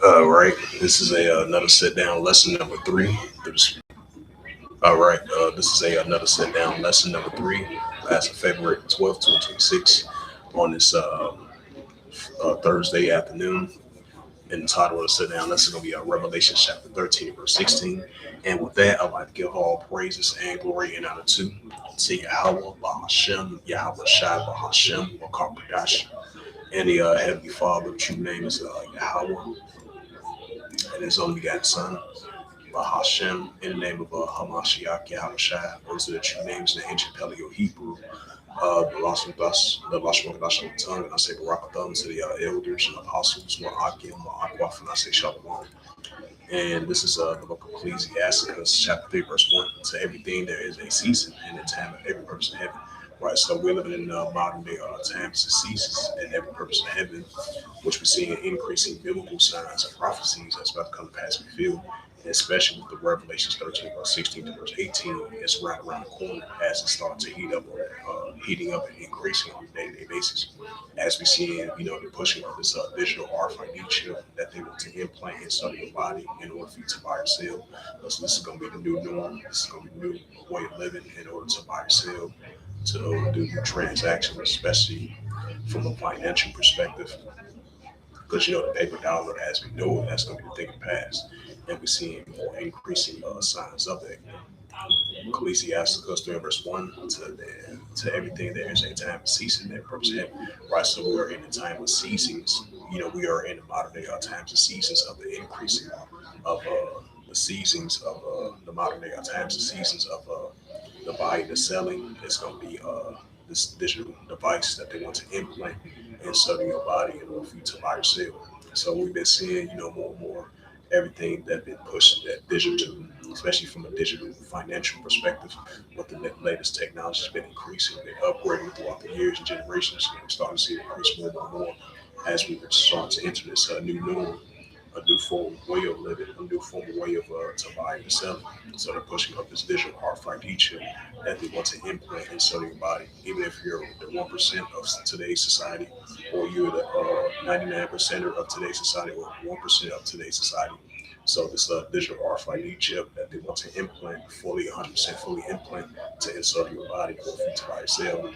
All right, this is another sit down lesson number three. All right, this is another sit down lesson number three as of February 12th, 2026 on this Thursday afternoon. And the title of the sit down lesson is going to be Revelation chapter 13, verse 16. And with that, I'd like to give all praises and glory and honor to Yahweh, Bahashem, Yahweh Shai, Bahashem, Wakar and the Heavenly Father, the true name is Yahweh, and his only begotten Son. Hashem, in the name of Hamashiach, Yahushua, those are the true names in the ancient Paleo Hebrew. The Lashon Dash on the tongue, and I say Barakatham to the elders and apostles, Ma'akim, Ma'akwaf, and I say Shalom. And this is the book of Ecclesiasticus, chapter 3, verse 1. To everything there is a season and a time of every purpose in heaven. Right, so we're living in modern day times and seasons and every purpose in heaven, which we're seeing increasing biblical signs and prophecies that's about to come to pass in the field, and especially with the Revelations 13, verse 16 to verse 18, it's right around the corner as it starts to heating up and increasing on a day-to-day basis. As we see, the pushing of this digital RFID chip that they want to implant inside of your body in order for you to buy or sell. So this is going to be the new norm. This is going to be the new way of living in order to buy or sell, to do transactions, especially from a financial perspective. Because the paper dollar, as we know it, that's going to be the thing of the past, and we're seeing more increasing signs of that. Ecclesiasticus 3 verse 1 to everything there is a time of ceasing that purpose heaven. Right, so we are in the time of ceasings. We are in the modern day times of seasons of the increasing of the seasons of the modern day times of seasons of the buying, the selling. It's going to be this digital device that they want to implant inside of your body in order for you to buy or sell. So we've been seeing, more and more everything that been pushed that digital, especially from a digital financial perspective. With the latest technology has been increasing, been upgrading throughout the years and generations. And we're starting to see it increase more and more as we start to enter this new norm, a new form of way of living, a new form of way of to buy and sell. So they're pushing up this digital RFID chip that they want to implant inside your body, even if you're the 1% of today's society, or you're the 99% of today's society, or 1% of today's society. So this digital RFID chip that they want to implant fully, 100% fully implant to inside your body for you to buy or sell.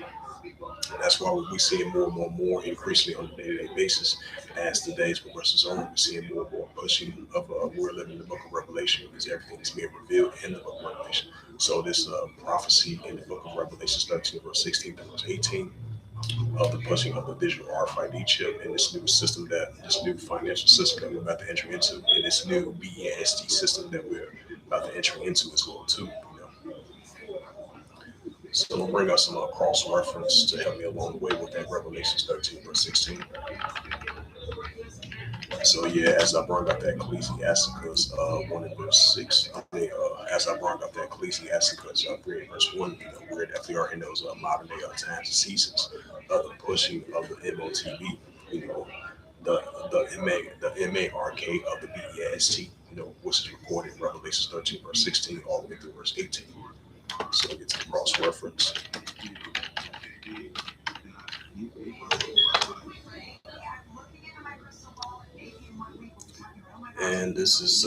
That's why we're seeing more increasingly on a day-to-day basis as the days progresses on. We're seeing more and more pushing of we're living in the book of Revelation because everything is being revealed in the book of Revelation. So this prophecy in the book of Revelation 13, verse 16 to verse 18 of the pushing of the digital RFID chip and this new financial system that we're about to enter into, and this new BEST system that we're about to enter into as well too. So I'm gonna bring out some cross reference to help me along the way with that Revelations 13 verse 16. So yeah, as I brought up that Ecclesiasticus 1 and verse 6, as I brought up that Ecclesiasticus 3 and verse 1, we definitely are in those modern day times and seasons of the pushing of the MOTV, you know, the MARK of the BEST, which is recorded in Revelations 13 verse 16 all the way through verse 18. So we get to the cross reference. And this is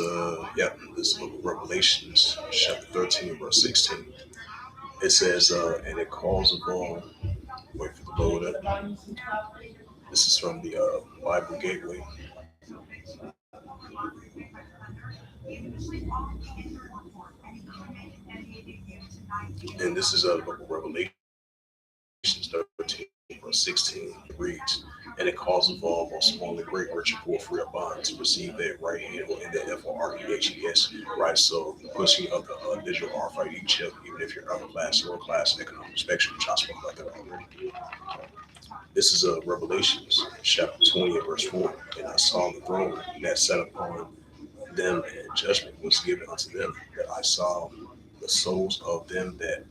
this book of Revelations, chapter 13, verse 16. It says, and it calls upon, wait for the load up. This is from the Bible Gateway. And this is the book of Revelations 13, verse 16. It reads, and it calls upon all small and great, rich and poor, free or bond, to receive their right hand or in the FOREHES, right? So the pushing of the digital RFID chip, even if you're upper class, lower class, economic spectrum, which I spoke about that already. This is Revelations chapter 20 and verse 4. And I saw the throne that sat upon them, and judgment was given unto them, that I saw the souls of them that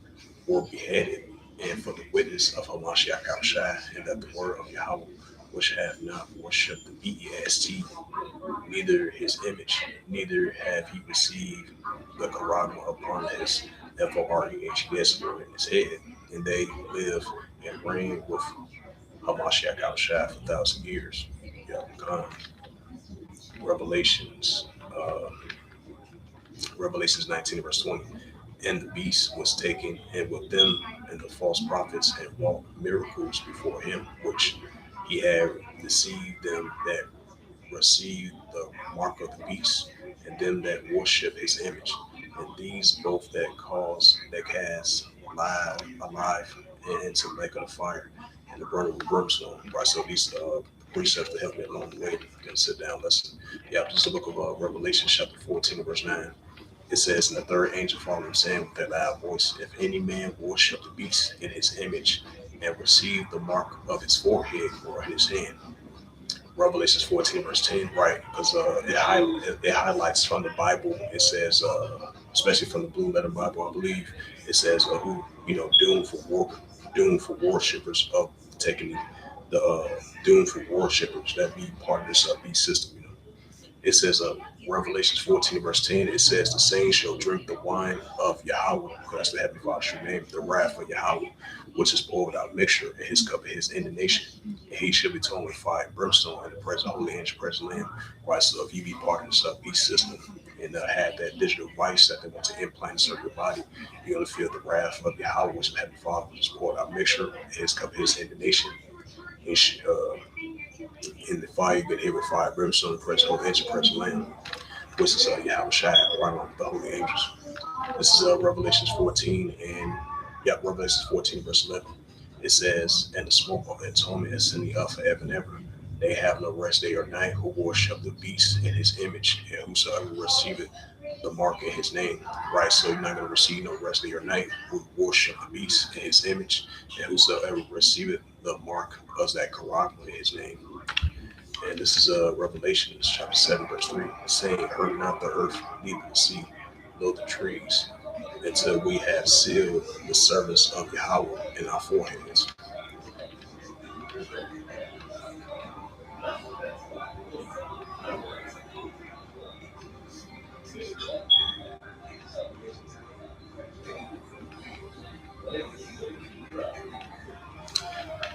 were beheaded, and for the witness of Hamashiach Shai, and that the word of Yahweh, which have not worshipped the BEST, neither his image, neither have he received the karama upon his FOREHES in his head, and they live and reign with Hamashiach Shai for 1,000 years. Yeah, God. Revelations, Revelations 19 verse 20. And the beast was taken, and with them and the false prophets, and wrought miracles before him, which he had deceived them that received the mark of the beast, and them that worship his image, and these both that cast alive and into the lake of the fire, and the burning with brimstone. Right. So these precepts to help me along the way. You can sit down, listen. Yeah, just the book of Revelation, chapter 14, verse 9. It says, and the third angel followed him, saying with a loud voice, if any man worship the beast in his image, and receive the mark of his forehead or his hand. Revelations 14, verse 10, right? Because it highlights from the Bible. It says, especially from the Blue Letter Bible, I believe, it says, who, doomed for worshippers of taking the doomed for worshippers that be part of this beast system. It says, Revelations 14, verse 10, it says, the saints shall drink the wine of Yahweh, that's the Heavenly Father's true name, the wrath of Yahweh, which is poured without mixture, in his cup of his indignation. And he shall be torn with fire and brimstone in the presence of holy angel, present lamb. Right, so if you be part of this beast system and have that digital vice that they want to implant inside your body, you're going to feel the wrath of Yahweh, which is the Heavenly Father, which is poured out mixture, in his cup of his indignation. And in the fire, you get hit with fire, brimstone, press holy angel, press lamb, which is Yahweh Shai, right along with the holy angels. This is Revelations 14 and Revelations 14 verse 11. It says, and the smoke of atonement is ascending up forever and ever. They have no rest day or night who worship the beast in his image, and whosoever receiveth the mark in his name. Right, so you're not going to receive no rest day or night who worship the beast in his image, and whosoever receiveth the mark of that Quran in his name. And this is Revelation chapter 7, verse 3, saying, hurt not the earth, neither the sea, nor the trees, until we have sealed the servants of Yahweh in our foreheads.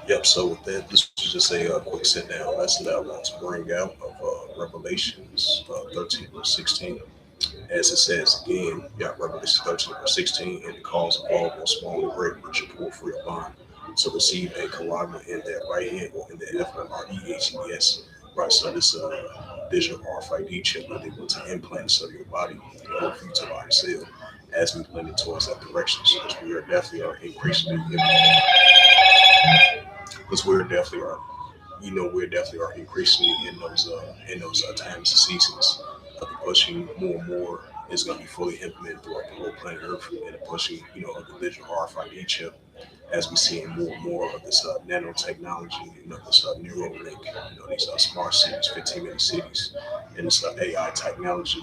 Yep, so with that, this was just a quick sit down lesson that I want to bring out of Revelations 13, verse 16. As it says again, Revelation 13, verse 16, and the cause of all, both small and great, which are poor for your bond. So receive a karagma in their right hand or in their FREHES. Right, so this digital RFID chip that they want to implant into your body in order for you to buy and sell as we blend towards that direction. So we are definitely are increasingly, because we're definitely are, we're definitely are increasingly in those times and seasons of the pushing more and more is going to be fully implemented throughout the whole planet Earth, and the pushing, of the digital RFID chip as we see more and more of this nanotechnology, this Neuralink, these smart cities, 15-minute cities, and this AI technology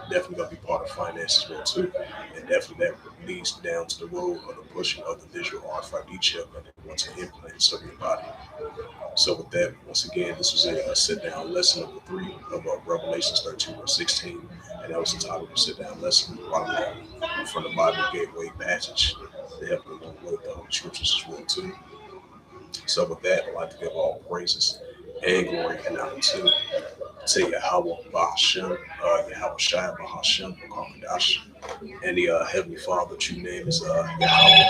definitely going to be part of finance as well too, and definitely that leads down to the road of the pushing of the digital RFID chip that they want to implant in your body. So with that, once again, this was a sit-down lesson number 3 of Revelations 13 verse 16, and that was the title of the sit-down lesson from the Bible Gateway passage to help them with the Holy Scriptures as well too. So with that, I'd like to give all praises and glory and honor to Yahweh Bahashem, Yahweh Shai Bahashem, Kakadash, and the Heavenly Father. True name is Yahweh,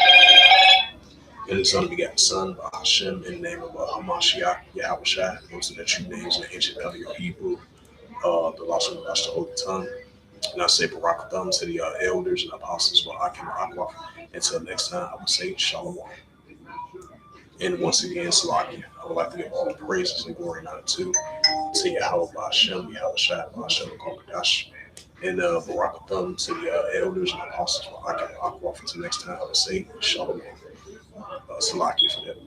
and his only begotten Son, Bahashem, in the name of Hamashiach, Yahweh Shai. Those are the true names in the ancient Paleo Hebrew, the Lashon Dash, the Holy Tongue. And I say Barakatham to the elders and apostles for Akim Akwa. Until next time, I will say Shalom. And once again, Salaki, I would like to give all praises and glory and honor to Yahweh Ba'Shem, Yahweh Shai Ba'Shem, Kakadash, and Barakatham to the elders and apostles for Akim Akwa. Until next time, I will say Shalom. Salaki for that.